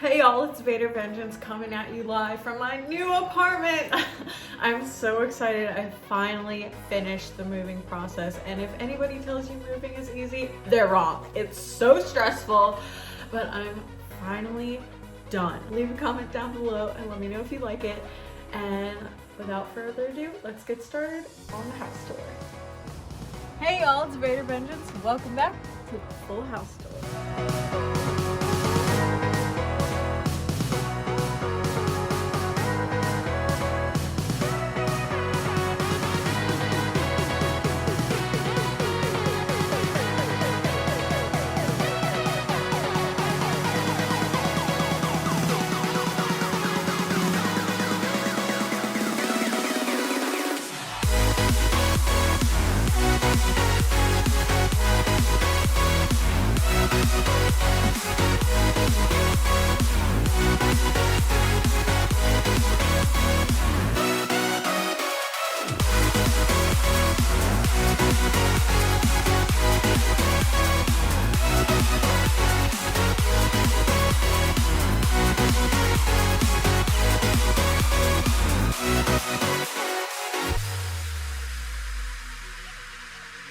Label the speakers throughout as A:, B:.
A: Hey y'all, it's VaderVengeance coming at you live from my new apartment. I'm so excited. I finally finished the moving process, and if anybody tells you moving is easy, they're wrong. It's so stressful, but I'm finally done. Leave a comment down below and let me know if you like it. And without further ado, let's get started on the house tour. Hey y'all, it's VaderVengeance. Welcome back to the full house tour.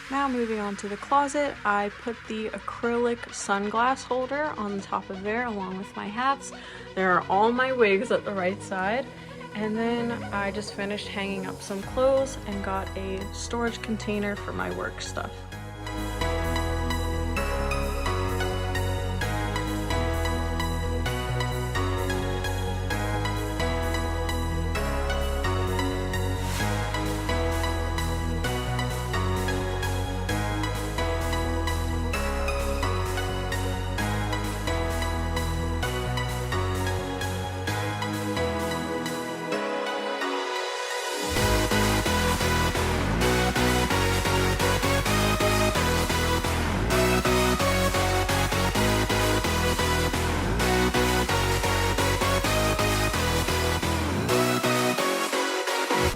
A: Now moving on to the closet, I put the acrylic sunglass holder on the top of there along with my hats. There are all my wigs at the right side. And then I just finished hanging up some clothes and got a storage container for my work stuff.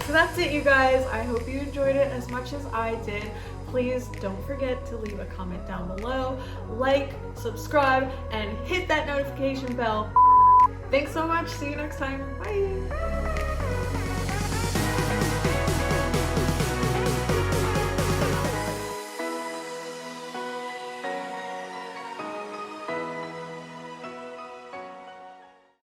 A: So that's it, you guys. I hope you enjoyed it as much as I did. Please don't forget to leave a comment down below, like, subscribe, and hit that notification bell. Thanks so much. See you next time. Bye.